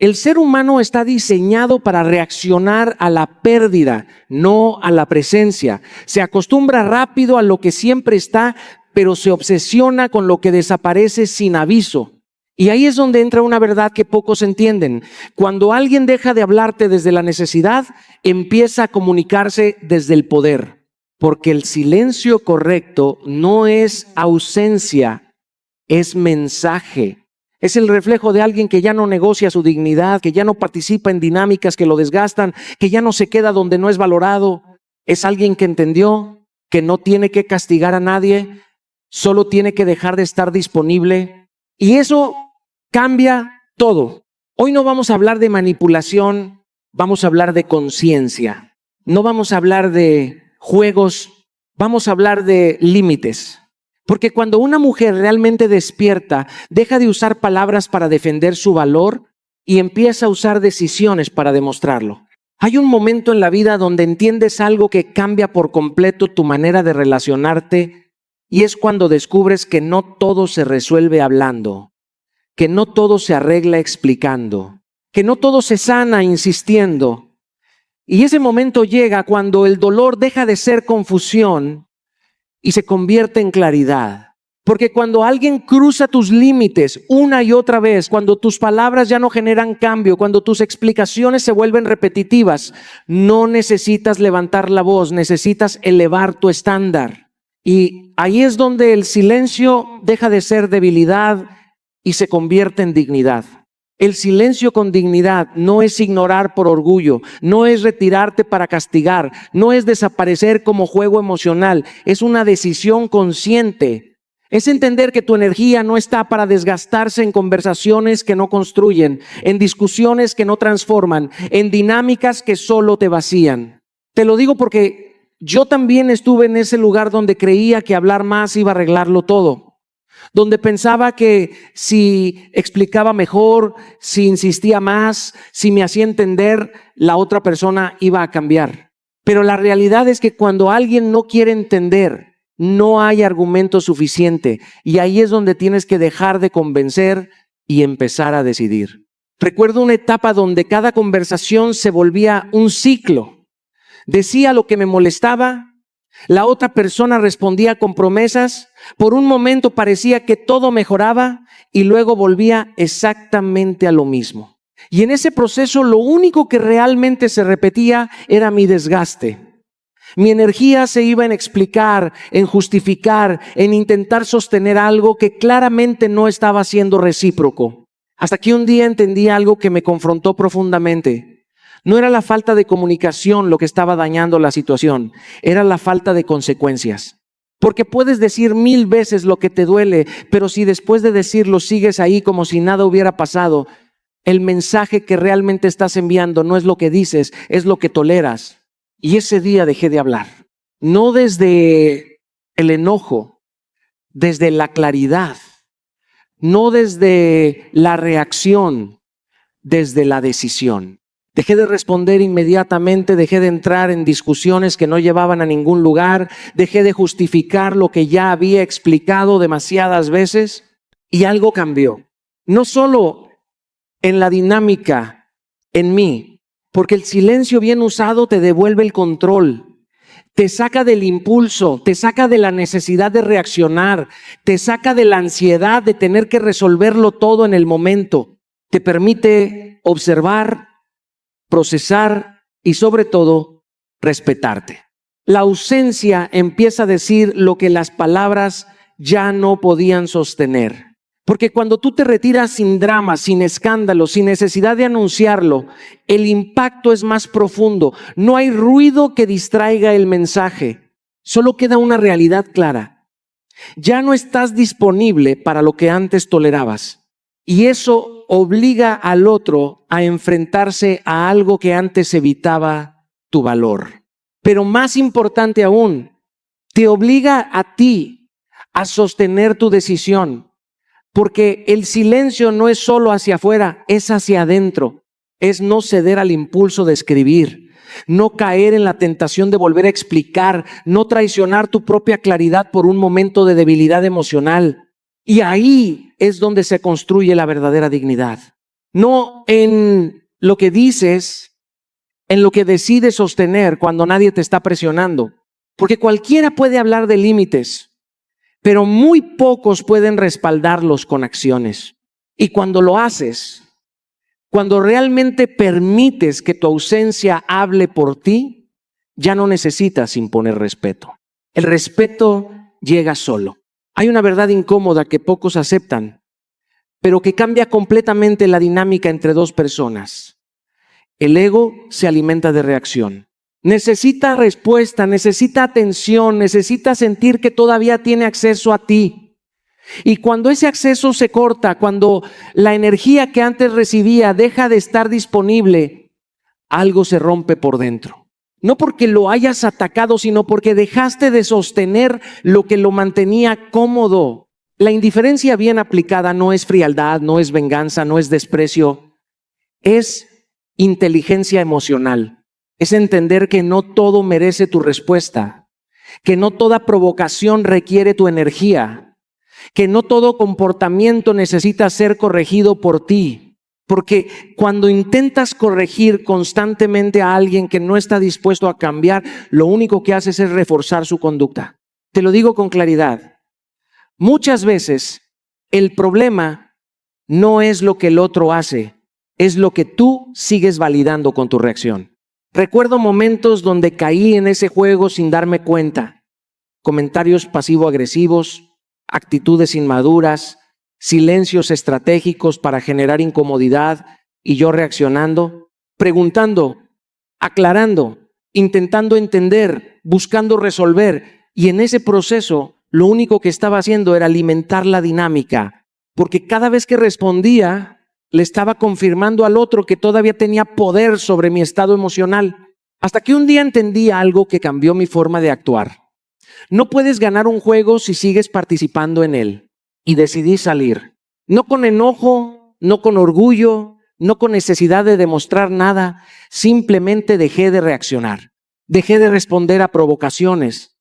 El ser humano está diseñado para reaccionar a la pérdida, no a la presencia. Se acostumbra rápido a lo que siempre está, pero se obsesiona con lo que desaparece sin aviso. Y ahí es donde entra una verdad que pocos entienden. Cuando alguien deja de hablarte desde la necesidad, empieza a comunicarse desde el poder. Porque el silencio correcto no es ausencia, es mensaje. Es el reflejo de alguien que ya no negocia su dignidad, que ya no participa en dinámicas que lo desgastan, que ya no se queda donde no es valorado. Es alguien que entendió que no tiene que castigar a nadie, solo tiene que dejar de estar disponible. Y eso cambia todo. Hoy no vamos a hablar de manipulación, vamos a hablar de conciencia. No vamos a hablar de juegos, vamos a hablar de límites. Porque cuando una mujer realmente despierta, deja de usar palabras para defender su valor y empieza a usar decisiones para demostrarlo. Hay un momento en la vida donde entiendes algo que cambia por completo tu manera de relacionarte, y es cuando descubres que no todo se resuelve hablando, que no todo se arregla explicando, que no todo se sana insistiendo. Y ese momento llega cuando el dolor deja de ser confusión y se convierte en claridad. Porque cuando alguien cruza tus límites una y otra vez, cuando tus palabras ya no generan cambio, cuando tus explicaciones se vuelven repetitivas, no necesitas levantar la voz, necesitas elevar tu estándar. Y ahí es donde el silencio deja de ser debilidad y se convierte en dignidad. El silencio con dignidad no es ignorar por orgullo, no es retirarte para castigar, no es desaparecer como juego emocional, es una decisión consciente. Es entender que tu energía no está para desgastarse en conversaciones que no construyen, en discusiones que no transforman, en dinámicas que solo te vacían. Te lo digo porque yo también estuve en ese lugar donde creía que hablar más iba a arreglarlo todo. Donde pensaba que si explicaba mejor, si insistía más, si me hacía entender, la otra persona iba a cambiar. Pero la realidad es que cuando alguien no quiere entender, no hay argumento suficiente. Y ahí es donde tienes que dejar de convencer y empezar a decidir. Recuerdo una etapa donde cada conversación se volvía un ciclo. Decía lo que me molestaba, la otra persona respondía con promesas, por un momento parecía que todo mejoraba y luego volvía exactamente a lo mismo. Y en ese proceso lo único que realmente se repetía era mi desgaste. Mi energía se iba en explicar, en justificar, en intentar sostener algo que claramente no estaba siendo recíproco. Hasta que un día entendí algo que me confrontó profundamente. No era la falta de comunicación lo que estaba dañando la situación, era la falta de consecuencias. Porque puedes decir 1000 veces lo que te duele, pero si después de decirlo sigues ahí como si nada hubiera pasado, el mensaje que realmente estás enviando no es lo que dices, es lo que toleras. Y ese día dejé de hablar. No desde el enojo, desde la claridad, no desde la reacción, desde la decisión. Dejé de responder inmediatamente, dejé de entrar en discusiones que no llevaban a ningún lugar, dejé de justificar lo que ya había explicado demasiadas veces y algo cambió. No solo en la dinámica, en mí, porque el silencio bien usado te devuelve el control, te saca del impulso, te saca de la necesidad de reaccionar, te saca de la ansiedad de tener que resolverlo todo en el momento, te permite observar, procesar y sobre todo respetarte. La ausencia empieza a decir lo que las palabras ya no podían sostener. Porque cuando tú te retiras sin drama, sin escándalo, sin necesidad de anunciarlo, el impacto es más profundo. No hay ruido que distraiga el mensaje. Solo queda una realidad clara. Ya no estás disponible para lo que antes tolerabas. Y eso obliga al otro a enfrentarse a algo que antes evitaba tu valor. Pero más importante aún, te obliga a ti a sostener tu decisión. Porque el silencio no es solo hacia afuera, es hacia adentro. Es no ceder al impulso de escribir, no caer en la tentación de volver a explicar, no traicionar tu propia claridad por un momento de debilidad emocional. Y ahí es donde se construye la verdadera dignidad. no en lo que dices, en lo que decides sostener cuando nadie te está presionando. Porque cualquiera puede hablar de límites, pero muy pocos pueden respaldarlos con acciones. Y cuando lo haces, cuando realmente permites que tu ausencia hable por ti, ya no necesitas imponer respeto. El respeto llega solo. Hay una verdad incómoda que pocos aceptan, pero que cambia completamente la dinámica entre dos personas. El ego se alimenta de reacción. Necesita respuesta, necesita atención, necesita sentir que todavía tiene acceso a ti. Y cuando ese acceso se corta, cuando la energía que antes recibía deja de estar disponible, algo se rompe por dentro. No porque lo hayas atacado, sino porque dejaste de sostener lo que lo mantenía cómodo. La indiferencia bien aplicada no es frialdad, no es venganza, no es desprecio, es inteligencia emocional. Es entender que no todo merece tu respuesta, que no toda provocación requiere tu energía, que no todo comportamiento necesita ser corregido por ti. Porque cuando intentas corregir constantemente a alguien que no está dispuesto a cambiar, lo único que haces es reforzar su conducta. Te lo digo con claridad. Muchas veces el problema no es lo que el otro hace, es lo que tú sigues validando con tu reacción. Recuerdo momentos donde caí en ese juego sin darme cuenta. Comentarios pasivo-agresivos, actitudes inmaduras, silencios estratégicos para generar incomodidad y yo reaccionando, preguntando, aclarando, intentando entender, buscando resolver. Y en ese proceso lo único que estaba haciendo era alimentar la dinámica, porque cada vez que respondía le estaba confirmando al otro que todavía tenía poder sobre mi estado emocional. Hasta que un día entendí algo que cambió mi forma de actuar. No puedes ganar un juego si sigues participando en él. Y decidí salir. No con enojo, no con orgullo, no con necesidad de demostrar nada. Simplemente dejé de reaccionar. Dejé de responder a provocaciones.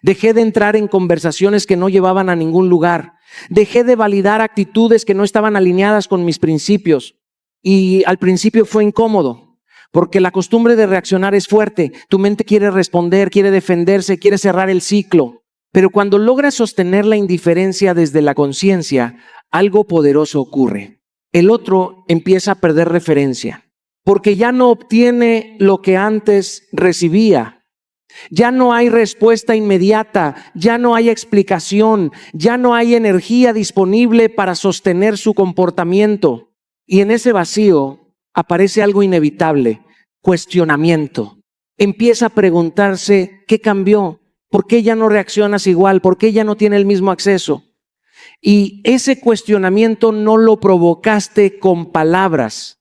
Dejé de entrar en conversaciones que no llevaban a ningún lugar. Dejé de validar actitudes que no estaban alineadas con mis principios. Y al principio fue incómodo, porque la costumbre de reaccionar es fuerte. Tu mente quiere responder, quiere defenderse, quiere cerrar el ciclo. Pero cuando logras sostener la indiferencia desde la conciencia, algo poderoso ocurre. El otro empieza a perder referencia, porque ya no obtiene lo que antes recibía. Ya no hay respuesta inmediata, ya no hay explicación, ya no hay energía disponible para sostener su comportamiento. Y en ese vacío aparece algo inevitable, cuestionamiento. Empieza a preguntarse, ¿qué cambió? ¿Por qué ya no reaccionas igual? ¿Por qué ya no tiene el mismo acceso? Y ese cuestionamiento no lo provocaste con palabras,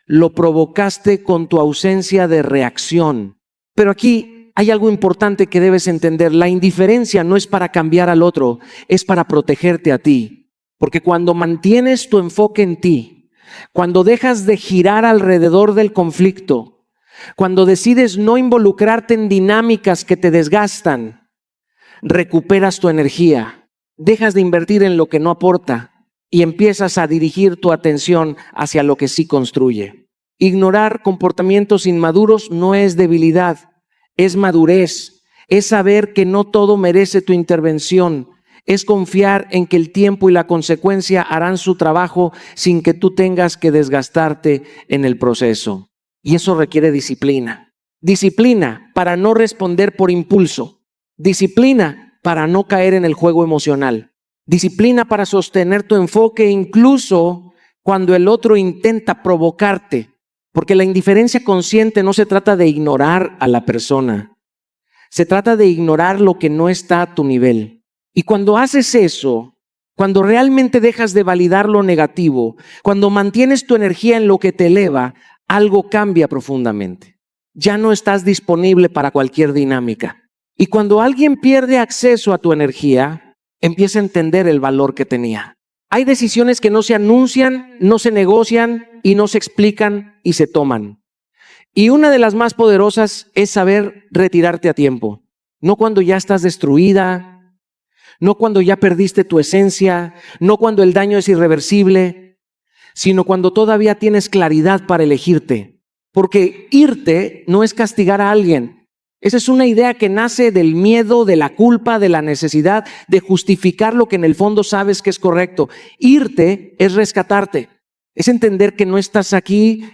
lo provocaste con tu ausencia de reacción. Pero aquí hay algo importante que debes entender. La indiferencia no es para cambiar al otro, es para protegerte a ti. Porque cuando mantienes tu enfoque en ti, cuando dejas de girar alrededor del conflicto, cuando decides no involucrarte en dinámicas que te desgastan, recuperas tu energía, dejas de invertir en lo que no aporta y empiezas a dirigir tu atención hacia lo que sí construye. Ignorar comportamientos inmaduros no es debilidad, es madurez, es saber que no todo merece tu intervención, es confiar en que el tiempo y la consecuencia harán su trabajo sin que tú tengas que desgastarte en el proceso. Y eso requiere disciplina. Disciplina para no responder por impulso. Disciplina para no caer en el juego emocional. Disciplina para sostener tu enfoque incluso cuando el otro intenta provocarte. Porque la indiferencia consciente no se trata de ignorar a la persona. Se trata de ignorar lo que no está a tu nivel. Y cuando haces eso, cuando realmente dejas de validar lo negativo, cuando mantienes tu energía en lo que te eleva, algo cambia profundamente. Ya no estás disponible para cualquier dinámica. Y cuando alguien pierde acceso a tu energía, empieza a entender el valor que tenía. Hay decisiones que no se anuncian, no se negocian y no se explican y se toman. Y una de las más poderosas es saber retirarte a tiempo. No cuando ya estás destruida, no cuando ya perdiste tu esencia, no cuando el daño es irreversible, sino cuando todavía tienes claridad para elegirte. Porque irte no es castigar a alguien. Esa es una idea que nace del miedo, de la culpa, de la necesidad de justificar lo que en el fondo sabes que es correcto. Irte es rescatarte. Es entender que no estás aquí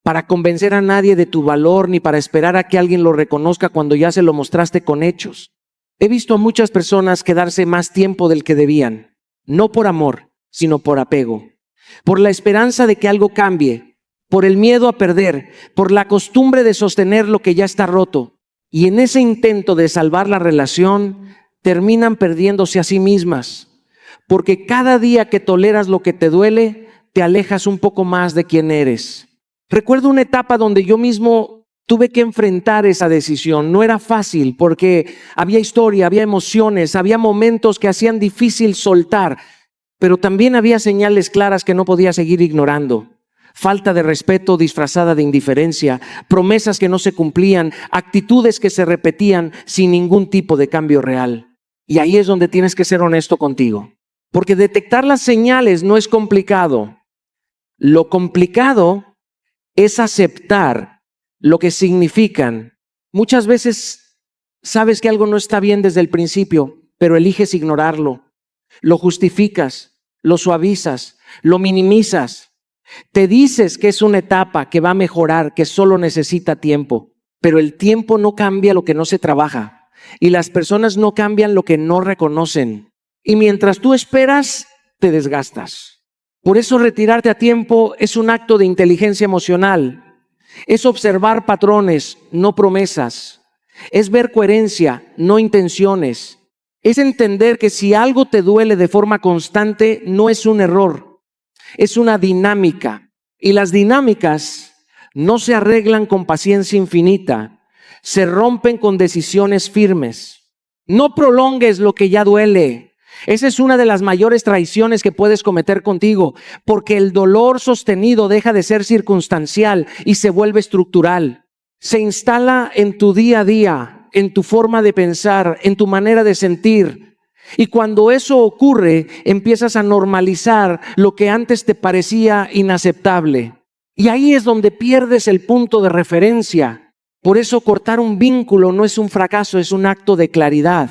para convencer a nadie de tu valor ni para esperar a que alguien lo reconozca cuando ya se lo mostraste con hechos. He visto a muchas personas quedarse más tiempo del que debían, no por amor, sino por apego, por la esperanza de que algo cambie, por el miedo a perder, por la costumbre de sostener lo que ya está roto. Y en ese intento de salvar la relación, terminan perdiéndose a sí mismas, porque cada día que toleras lo que te duele, te alejas un poco más de quién eres. Recuerdo una etapa donde yo mismo tuve que enfrentar esa decisión. No era fácil porque había historia, había emociones, había momentos que hacían difícil soltar, pero también había señales claras que no podía seguir ignorando. Falta de respeto disfrazada de indiferencia, promesas que no se cumplían, actitudes que se repetían sin ningún tipo de cambio real. Y ahí es donde tienes que ser honesto contigo, porque detectar las señales no es complicado. Lo complicado es aceptar lo que significan. Muchas veces sabes que algo no está bien desde el principio, pero eliges ignorarlo. Lo justificas, lo suavizas, lo minimizas. Te dices que es una etapa que va a mejorar, que solo necesita tiempo, pero el tiempo no cambia lo que no se trabaja y las personas no cambian lo que no reconocen. Y mientras tú esperas, te desgastas. Por eso retirarte a tiempo es un acto de inteligencia emocional. Es observar patrones, no promesas. Es ver coherencia, no intenciones. Es entender que si algo te duele de forma constante, no es un error. Es una dinámica. Y las dinámicas no se arreglan con paciencia infinita. Se rompen con decisiones firmes. No prolongues lo que ya duele. Esa es una de las mayores traiciones que puedes cometer contigo, porque el dolor sostenido deja de ser circunstancial y se vuelve estructural. Se instala en tu día a día, en tu forma de pensar, en tu manera de sentir. Y cuando eso ocurre, empiezas a normalizar lo que antes te parecía inaceptable. Y ahí es donde pierdes el punto de referencia. Por eso cortar un vínculo no es un fracaso, es un acto de claridad.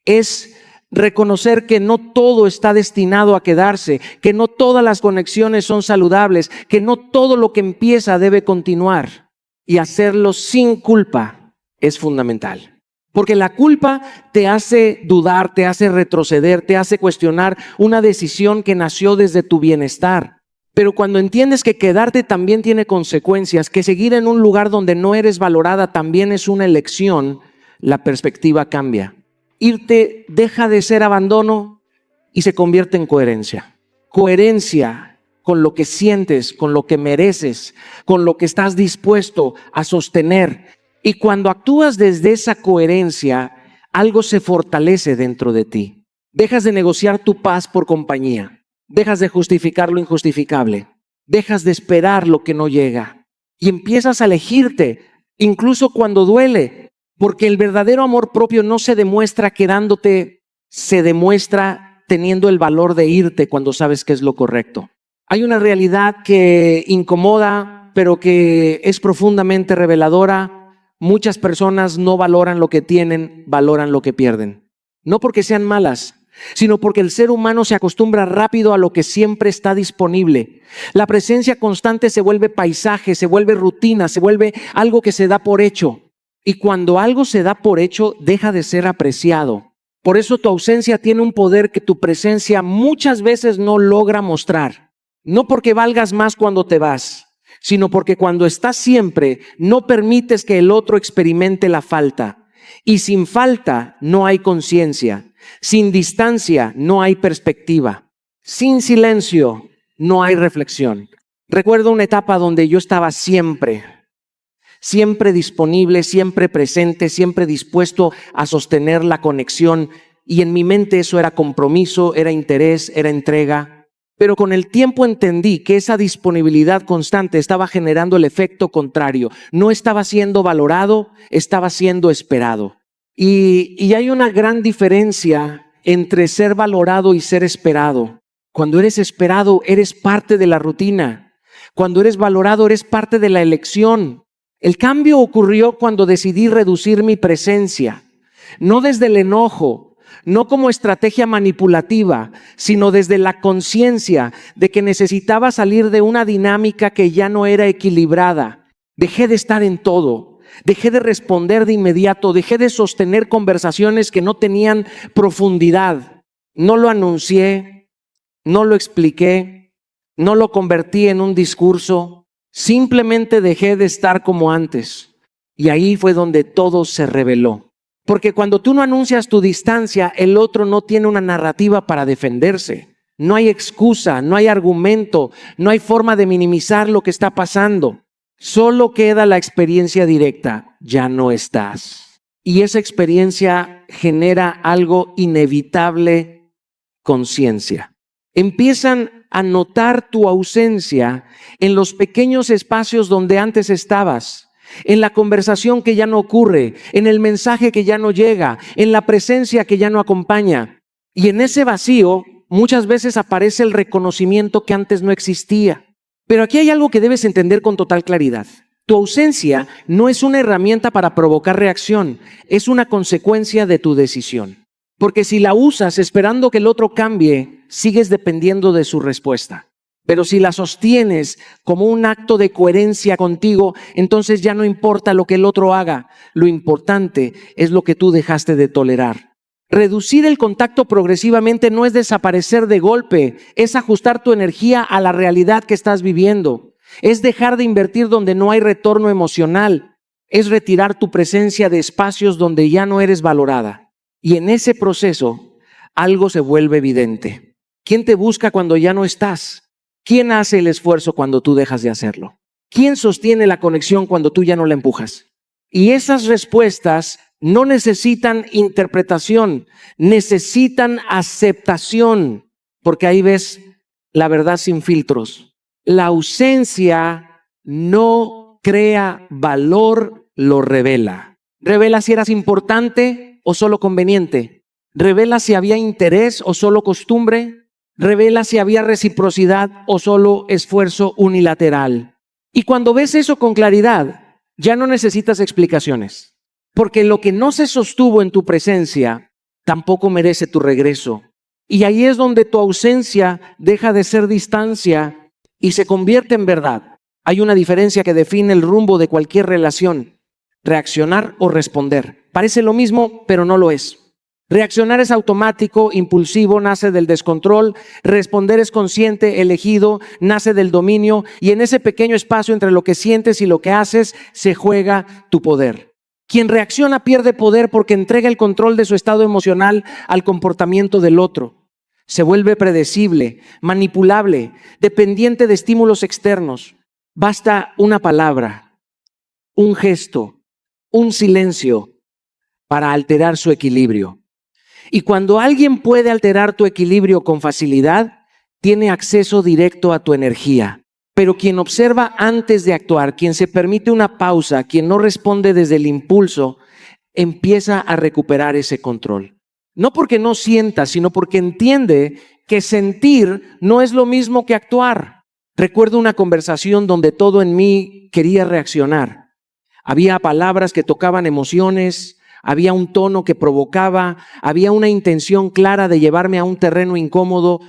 Es reconocer que no todo está destinado a quedarse, que no todas las conexiones son saludables, que no todo lo que empieza debe continuar. Y hacerlo sin culpa es fundamental. Porque la culpa te hace dudar, te hace retroceder, te hace cuestionar una decisión que nació desde tu bienestar. Pero cuando entiendes que quedarte también tiene consecuencias, que seguir en un lugar donde no eres valorada también es una elección, la perspectiva cambia. Irte deja de ser abandono y se convierte en coherencia. Coherencia con lo que sientes, con lo que mereces, con lo que estás dispuesto a sostener. Y cuando actúas desde esa coherencia, algo se fortalece dentro de ti. Dejas de negociar tu paz por compañía. Dejas de justificar lo injustificable. Dejas de esperar lo que no llega. Y empiezas a elegirte, incluso cuando duele. Porque el verdadero amor propio no se demuestra quedándote, se demuestra teniendo el valor de irte cuando sabes que es lo correcto. Hay una realidad que incomoda, pero que es profundamente reveladora. Muchas personas no valoran lo que tienen, valoran lo que pierden. No porque sean malas, sino porque el ser humano se acostumbra rápido a lo que siempre está disponible. La presencia constante se vuelve paisaje, se vuelve rutina, se vuelve algo que se da por hecho. Y cuando algo se da por hecho, deja de ser apreciado. Por eso tu ausencia tiene un poder que tu presencia muchas veces no logra mostrar. No porque valgas más cuando te vas, sino porque cuando estás siempre, no permites que el otro experimente la falta. Y sin falta no hay conciencia. Sin distancia no hay perspectiva. Sin silencio no hay reflexión. Recuerdo una etapa donde yo estaba siempre disponible, siempre presente, siempre dispuesto a sostener la conexión. Y en mi mente eso era compromiso, era interés, era entrega. Pero con el tiempo entendí que esa disponibilidad constante estaba generando el efecto contrario. No estaba siendo valorado, estaba siendo esperado. Y hay una gran diferencia entre ser valorado y ser esperado. Cuando eres esperado, eres parte de la rutina. Cuando eres valorado, eres parte de la elección. El cambio ocurrió cuando decidí reducir mi presencia, no desde el enojo, no como estrategia manipulativa, sino desde la conciencia de que necesitaba salir de una dinámica que ya no era equilibrada. Dejé de estar en todo, dejé de responder de inmediato, dejé de sostener conversaciones que no tenían profundidad. No lo anuncié, no lo expliqué, no lo convertí en un discurso. Simplemente dejé de estar como antes. Y ahí fue donde todo se reveló. Porque cuando tú no anuncias tu distancia, el otro no tiene una narrativa para defenderse. No hay excusa, no hay argumento, no hay forma de minimizar lo que está pasando. Solo queda la experiencia directa. Ya no estás. Y esa experiencia genera algo inevitable: conciencia. Empiezan a notar tu ausencia en los pequeños espacios donde antes estabas, en la conversación que ya no ocurre, en el mensaje que ya no llega, en la presencia que ya no acompaña. Y en ese vacío muchas veces aparece el reconocimiento que antes no existía. Pero aquí hay algo que debes entender con total claridad. Tu ausencia no es una herramienta para provocar reacción, es una consecuencia de tu decisión. Porque si la usas esperando que el otro cambie, sigues dependiendo de su respuesta. Pero si la sostienes como un acto de coherencia contigo, entonces ya no importa lo que el otro haga. Lo importante es lo que tú dejaste de tolerar. Reducir el contacto progresivamente no es desaparecer de golpe, es ajustar tu energía a la realidad que estás viviendo. Es dejar de invertir donde no hay retorno emocional. Es retirar tu presencia de espacios donde ya no eres valorada. Y en ese proceso, algo se vuelve evidente. ¿Quién te busca cuando ya no estás? ¿Quién hace el esfuerzo cuando tú dejas de hacerlo? ¿Quién sostiene la conexión cuando tú ya no la empujas? Y esas respuestas no necesitan interpretación, necesitan aceptación, porque ahí ves la verdad sin filtros. La ausencia no crea valor, lo revela. Revela si eras importante o solo conveniente. Revela si había interés o solo costumbre. Revela si había reciprocidad o solo esfuerzo unilateral. Y cuando ves eso con claridad, ya no necesitas explicaciones. Porque lo que no se sostuvo en tu presencia tampoco merece tu regreso. Y ahí es donde tu ausencia deja de ser distancia y se convierte en verdad. Hay una diferencia que define el rumbo de cualquier relación: reaccionar o responder. Parece lo mismo, pero no lo es. Reaccionar es automático, impulsivo, nace del descontrol. Responder es consciente, elegido, nace del dominio. Y en ese pequeño espacio entre lo que sientes y lo que haces, se juega tu poder. Quien reacciona pierde poder porque entrega el control de su estado emocional al comportamiento del otro. Se vuelve predecible, manipulable, dependiente de estímulos externos. Basta una palabra, un gesto, un silencio para alterar su equilibrio. Y cuando alguien puede alterar tu equilibrio con facilidad, tiene acceso directo a tu energía. Pero quien observa antes de actuar, quien se permite una pausa, quien no responde desde el impulso, empieza a recuperar ese control. No porque no sienta, sino porque entiende que sentir no es lo mismo que actuar. Recuerdo una conversación donde todo en mí quería reaccionar. Había palabras que tocaban emociones, había un tono que provocaba, había una intención clara de llevarme a un terreno incómodo.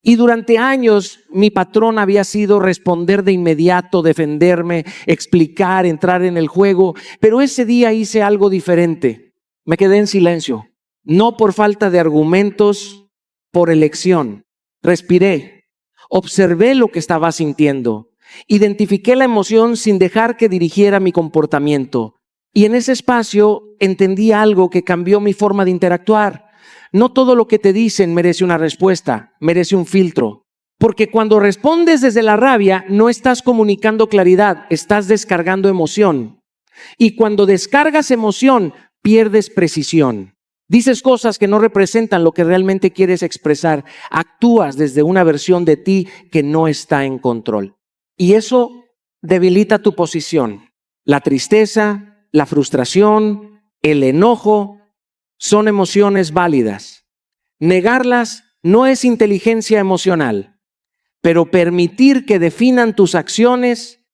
Y durante años mi patrón había sido responder de inmediato, defenderme, explicar, entrar en el juego. Pero ese día hice algo diferente. Me quedé en silencio. No por falta de argumentos, por elección. Respiré, observé lo que estaba sintiendo, identifiqué la emoción sin dejar que dirigiera mi comportamiento. Y en ese espacio entendí algo que cambió mi forma de interactuar. No todo lo que te dicen merece una respuesta, merece un filtro. Porque cuando respondes desde la rabia, no estás comunicando claridad, estás descargando emoción. Y cuando descargas emoción, pierdes precisión. Dices cosas que no representan lo que realmente quieres expresar. Actúas desde una versión de ti que no está en control. Y eso debilita tu posición. La tristeza, la frustración, el enojo son emociones válidas. Negarlas no es inteligencia emocional, pero permitir que definan tus acciones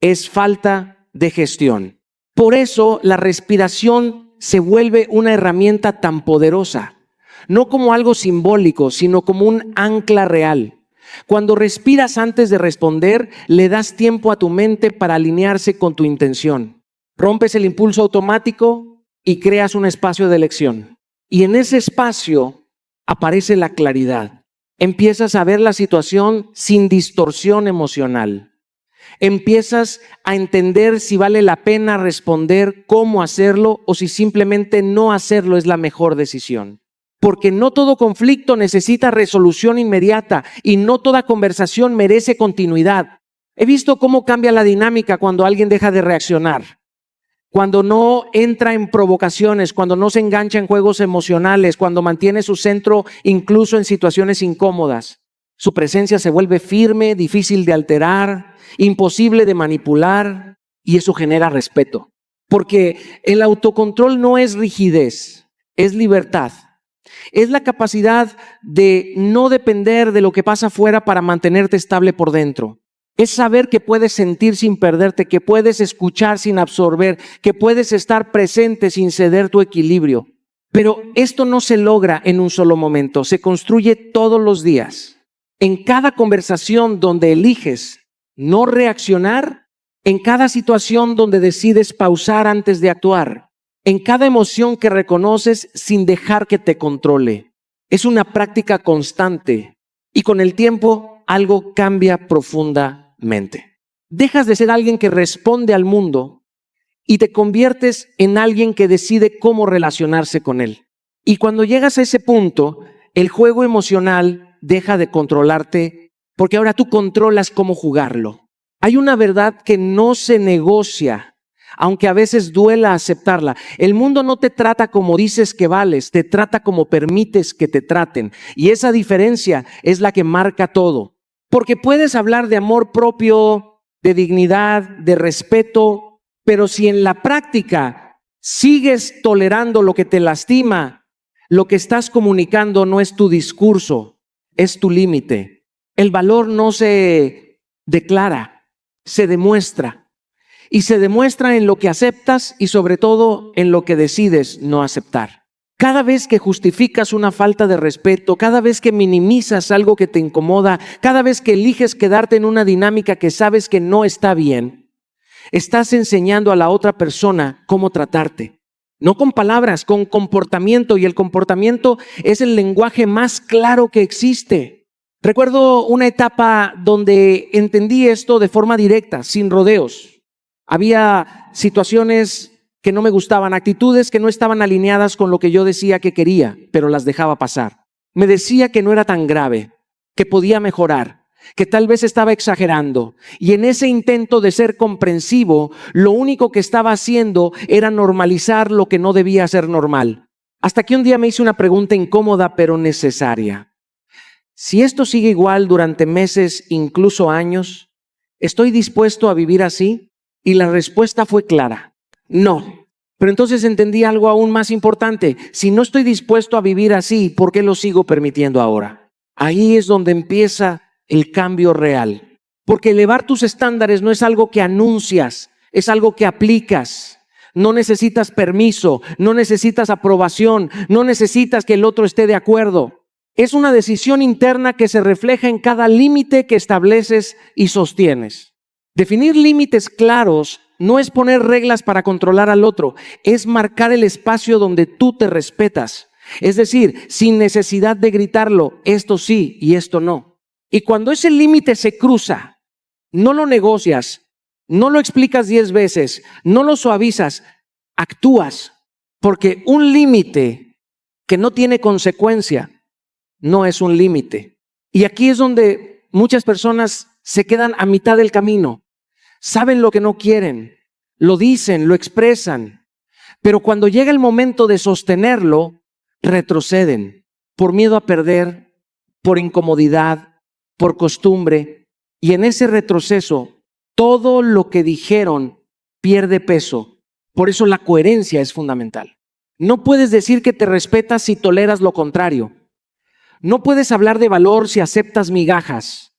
es falta de gestión. Por eso la respiración se vuelve una herramienta tan poderosa, no como algo simbólico, sino como un ancla real. Cuando respiras antes de responder, le das tiempo a tu mente para alinearse con tu intención. Rompes el impulso automático y creas un espacio de elección. Y en ese espacio aparece la claridad. Empiezas a ver la situación sin distorsión emocional. Empiezas a entender si vale la pena responder, cómo hacerlo o si simplemente no hacerlo es la mejor decisión. Porque no todo conflicto necesita resolución inmediata y no toda conversación merece continuidad. He visto cómo cambia la dinámica cuando alguien deja de reaccionar, cuando no entra en provocaciones, cuando no se engancha en juegos emocionales, cuando mantiene su centro incluso en situaciones incómodas. Su presencia se vuelve firme, difícil de alterar, imposible de manipular, y eso genera respeto. Porque el autocontrol no es rigidez, es libertad. Es la capacidad de no depender de lo que pasa afuera para mantenerte estable por dentro. Es saber que puedes sentir sin perderte, que puedes escuchar sin absorber, que puedes estar presente sin ceder tu equilibrio. Pero esto no se logra en un solo momento, se construye todos los días. En cada conversación donde eliges no reaccionar, en cada situación donde decides pausar antes de actuar, en cada emoción que reconoces sin dejar que te controle. Es una práctica constante y con el tiempo algo cambia profundamente. Dejas de ser alguien que responde al mundo y te conviertes en alguien que decide cómo relacionarse con él. Y cuando llegas a ese punto, el juego emocional deja de controlarte porque ahora tú controlas cómo jugarlo. Hay una verdad que no se negocia, aunque a veces duela aceptarla. El mundo no te trata como dices que vales, te trata como permites que te traten. Y esa diferencia es la que marca todo. Porque puedes hablar de amor propio, de dignidad, de respeto, pero si en la práctica sigues tolerando lo que te lastima, lo que estás comunicando no es tu discurso, es tu límite. El valor no se declara, se demuestra. Y se demuestra en lo que aceptas y sobre todo en lo que decides no aceptar. Cada vez que justificas una falta de respeto, cada vez que minimizas algo que te incomoda, cada vez que eliges quedarte en una dinámica que sabes que no está bien, estás enseñando a la otra persona cómo tratarte. No con palabras, con comportamiento, y el comportamiento es el lenguaje más claro que existe. Recuerdo una etapa donde entendí esto de forma directa, sin rodeos. Había situaciones que no me gustaban, actitudes que no estaban alineadas con lo que yo decía que quería, pero las dejaba pasar. Me decía que no era tan grave, que podía mejorar, que tal vez estaba exagerando. Y en ese intento de ser comprensivo, lo único que estaba haciendo era normalizar lo que no debía ser normal. Hasta que un día me hice una pregunta incómoda pero necesaria. Si esto sigue igual durante meses, incluso años, ¿estoy dispuesto a vivir así? Y la respuesta fue clara, no. Pero entonces entendí algo aún más importante. Si no estoy dispuesto a vivir así, ¿por qué lo sigo permitiendo ahora? Ahí es donde empieza el cambio real. Porque elevar tus estándares no es algo que anuncias, es algo que aplicas. No necesitas permiso, no necesitas aprobación, no necesitas que el otro esté de acuerdo. Es una decisión interna que se refleja en cada límite que estableces y sostienes. Definir límites claros no es poner reglas para controlar al otro, es marcar el espacio donde tú te respetas. Es decir, sin necesidad de gritarlo, esto sí y esto no. Y cuando ese límite se cruza, no lo negocias, no lo explicas 10 veces, no lo suavizas, actúas. Porque un límite que no tiene consecuencia no es un límite. Y aquí es donde muchas personas se quedan a mitad del camino. Saben lo que no quieren, lo dicen, lo expresan, pero cuando llega el momento de sostenerlo, retroceden por miedo a perder, por incomodidad, por costumbre, y en ese retroceso todo lo que dijeron pierde peso. Por eso la coherencia es fundamental. No puedes decir que te respetas si toleras lo contrario. No puedes hablar de valor si aceptas migajas.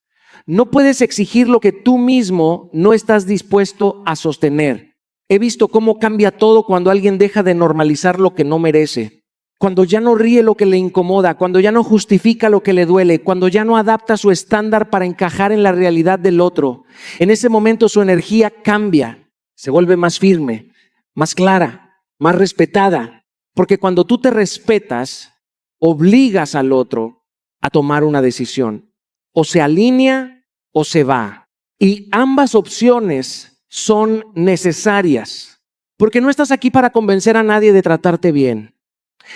No puedes exigir lo que tú mismo no estás dispuesto a sostener. He visto cómo cambia todo cuando alguien deja de normalizar lo que no merece. Cuando ya no ríe lo que le incomoda, cuando ya no justifica lo que le duele, cuando ya no adapta su estándar para encajar en la realidad del otro. En ese momento su energía cambia, se vuelve más firme, más clara, más respetada. Porque cuando tú te respetas, obligas al otro a tomar una decisión. O se alinea o se va. Y ambas opciones son necesarias. Porque no estás aquí para convencer a nadie de tratarte bien.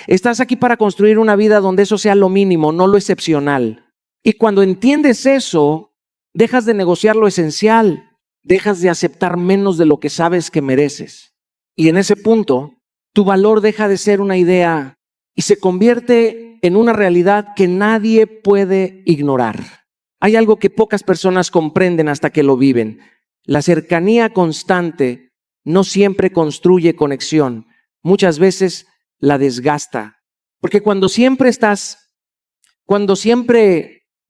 Estás aquí para construir una vida donde eso sea lo mínimo, no lo excepcional. Y cuando entiendes eso, dejas de negociar lo esencial, dejas de aceptar menos de lo que sabes que mereces. Y en ese punto, tu valor deja de ser una idea y se convierte en una realidad que nadie puede ignorar. Hay algo que pocas personas comprenden hasta que lo viven. La cercanía constante no siempre construye conexión. Muchas veces la desgasta. Porque cuando siempre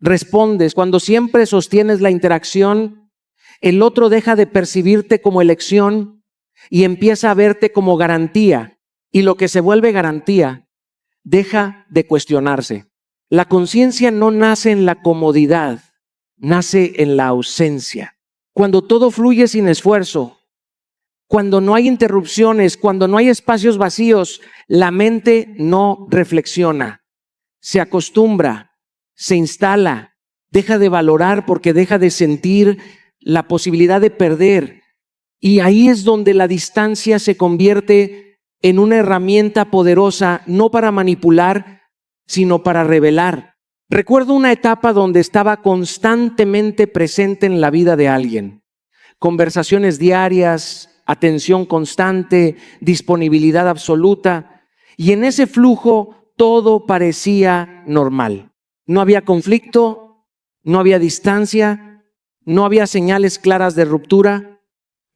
respondes, cuando siempre sostienes la interacción, el otro deja de percibirte como elección y empieza a verte como garantía. Y lo que se vuelve garantía deja de cuestionarse. La conciencia no nace en la comodidad, nace en la ausencia. Cuando todo fluye sin esfuerzo, cuando no hay interrupciones, cuando no hay espacios vacíos, la mente no reflexiona, se acostumbra, se instala, deja de valorar porque deja de sentir la posibilidad de perder. Y ahí es donde la distancia se convierte en una herramienta poderosa, no para manipular, sino para revelar. Recuerdo una etapa donde estaba constantemente presente en la vida de alguien. Conversaciones diarias, atención constante, disponibilidad absoluta. Y en ese flujo todo parecía normal. No había conflicto, no había distancia, no había señales claras de ruptura,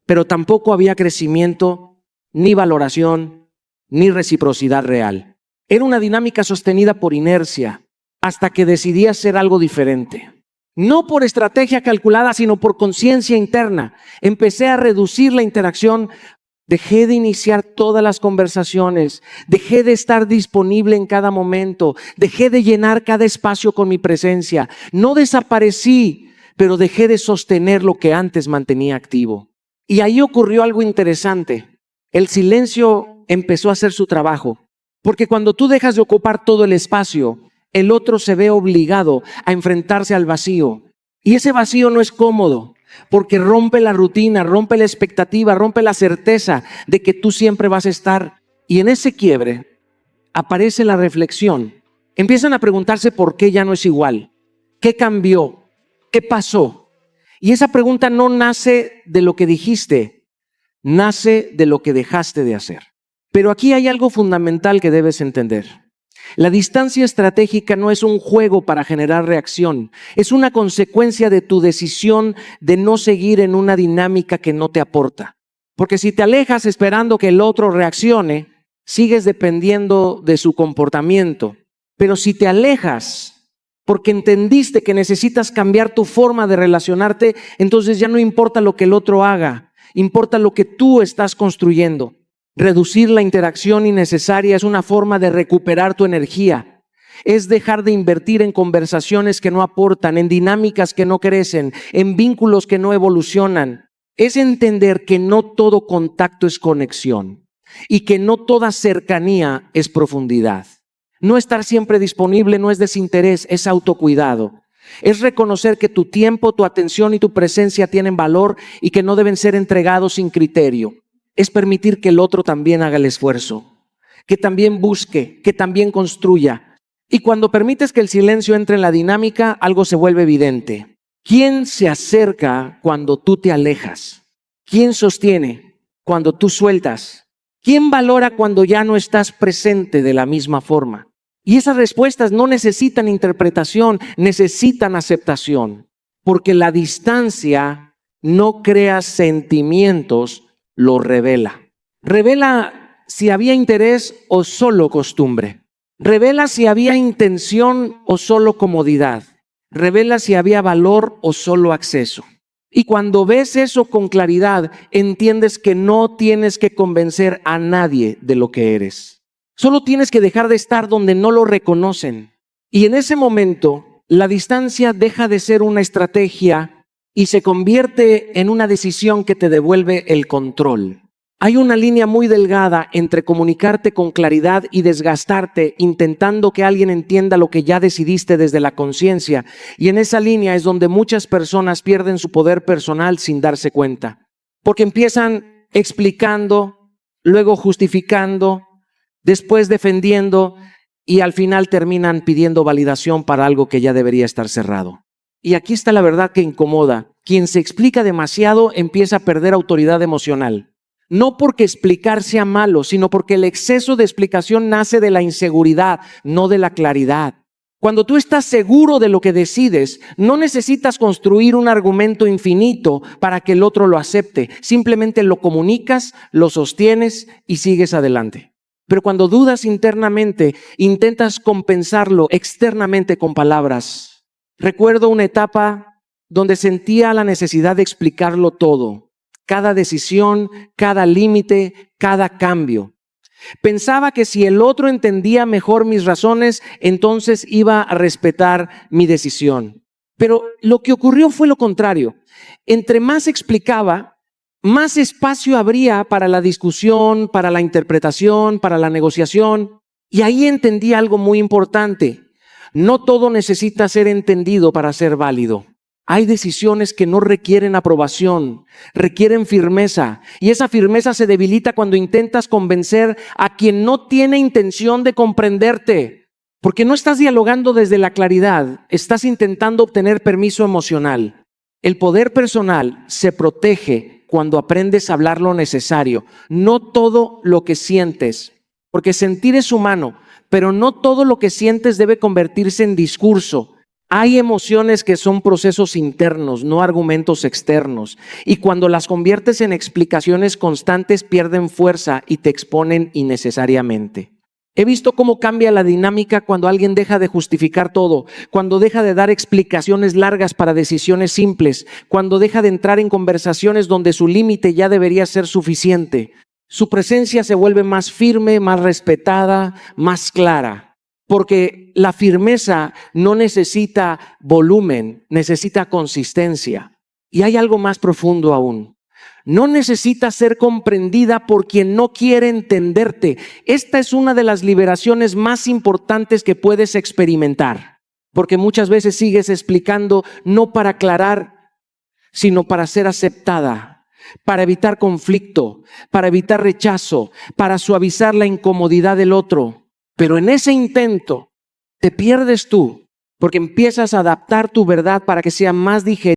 pero tampoco había crecimiento, ni valoración, ni reciprocidad real. Era una dinámica sostenida por inercia, hasta que decidí hacer algo diferente. No por estrategia calculada, sino por conciencia interna. Empecé a reducir la interacción, dejé de iniciar todas las conversaciones, dejé de estar disponible en cada momento, dejé de llenar cada espacio con mi presencia. No desaparecí, pero dejé de sostener lo que antes mantenía activo. Y ahí ocurrió algo interesante. El silencio empezó a hacer su trabajo, porque cuando tú dejas de ocupar todo el espacio, el otro se ve obligado a enfrentarse al vacío. Y ese vacío no es cómodo, porque rompe la rutina, rompe la expectativa, rompe la certeza de que tú siempre vas a estar. Y en ese quiebre aparece la reflexión. Empiezan a preguntarse por qué ya no es igual. ¿Qué cambió? ¿Qué pasó? Y esa pregunta no nace de lo que dijiste, nace de lo que dejaste de hacer. Pero aquí hay algo fundamental que debes entender. La distancia estratégica no es un juego para generar reacción, es una consecuencia de tu decisión de no seguir en una dinámica que no te aporta. Porque si te alejas esperando que el otro reaccione, sigues dependiendo de su comportamiento. Pero si te alejas porque entendiste que necesitas cambiar tu forma de relacionarte, entonces ya no importa lo que el otro haga, importa lo que tú estás construyendo. Reducir la interacción innecesaria es una forma de recuperar tu energía. Es dejar de invertir en conversaciones que no aportan, en dinámicas que no crecen, en vínculos que no evolucionan. Es entender que no todo contacto es conexión y que no toda cercanía es profundidad. No estar siempre disponible no es desinterés, es autocuidado. Es reconocer que tu tiempo, tu atención y tu presencia tienen valor y que no deben ser entregados sin criterio. Es permitir que el otro también haga el esfuerzo, que también busque, que también construya. Y cuando permites que el silencio entre en la dinámica, algo se vuelve evidente. ¿Quién se acerca cuando tú te alejas? ¿Quién sostiene cuando tú sueltas? ¿Quién valora cuando ya no estás presente de la misma forma? Y esas respuestas no necesitan interpretación, necesitan aceptación. Porque la distancia no crea sentimientos, lo revela. Revela si había interés o solo costumbre. Revela si había intención o solo comodidad. Revela si había valor o solo acceso. Y cuando ves eso con claridad, entiendes que no tienes que convencer a nadie de lo que eres. Solo tienes que dejar de estar donde no lo reconocen. Y en ese momento, la distancia deja de ser una estrategia y se convierte en una decisión que te devuelve el control. Hay una línea muy delgada entre comunicarte con claridad y desgastarte intentando que alguien entienda lo que ya decidiste desde la conciencia. Y en esa línea es donde muchas personas pierden su poder personal sin darse cuenta. Porque empiezan explicando, luego justificando, después defendiendo y al final terminan pidiendo validación para algo que ya debería estar cerrado. Y aquí está la verdad que incomoda. Quien se explica demasiado empieza a perder autoridad emocional. No porque explicar sea malo, sino porque el exceso de explicación nace de la inseguridad, no de la claridad. Cuando tú estás seguro de lo que decides, no necesitas construir un argumento infinito para que el otro lo acepte. Simplemente lo comunicas, lo sostienes y sigues adelante. Pero cuando dudas internamente, intentas compensarlo externamente con palabras. Recuerdo una etapa donde sentía la necesidad de explicarlo todo. Cada decisión, cada límite, cada cambio. Pensaba que si el otro entendía mejor mis razones, entonces iba a respetar mi decisión. Pero lo que ocurrió fue lo contrario. Entre más explicaba, más espacio habría para la discusión, para la interpretación, para la negociación. Y ahí entendí algo muy importante. No todo necesita ser entendido para ser válido. Hay decisiones que no requieren aprobación, requieren firmeza. Y esa firmeza se debilita cuando intentas convencer a quien no tiene intención de comprenderte. Porque no estás dialogando desde la claridad, estás intentando obtener permiso emocional. El poder personal se protege cuando aprendes a hablar lo necesario, no todo lo que sientes. Porque sentir es humano, pero no todo lo que sientes debe convertirse en discurso. Hay emociones que son procesos internos, no argumentos externos. Y cuando las conviertes en explicaciones constantes, pierden fuerza y te exponen innecesariamente. He visto cómo cambia la dinámica cuando alguien deja de justificar todo, cuando deja de dar explicaciones largas para decisiones simples, cuando deja de entrar en conversaciones donde su límite ya debería ser suficiente. Su presencia se vuelve más firme, más respetada, más clara. Porque la firmeza no necesita volumen, necesita consistencia. Y hay algo más profundo aún. No necesita ser comprendida por quien no quiere entenderte. Esta es una de las liberaciones más importantes que puedes experimentar. Porque muchas veces sigues explicando no para aclarar, sino para ser aceptada, para evitar conflicto, para evitar rechazo, para suavizar la incomodidad del otro. Pero en ese intento te pierdes tú, porque empiezas a adaptar tu verdad para que sea más digerible.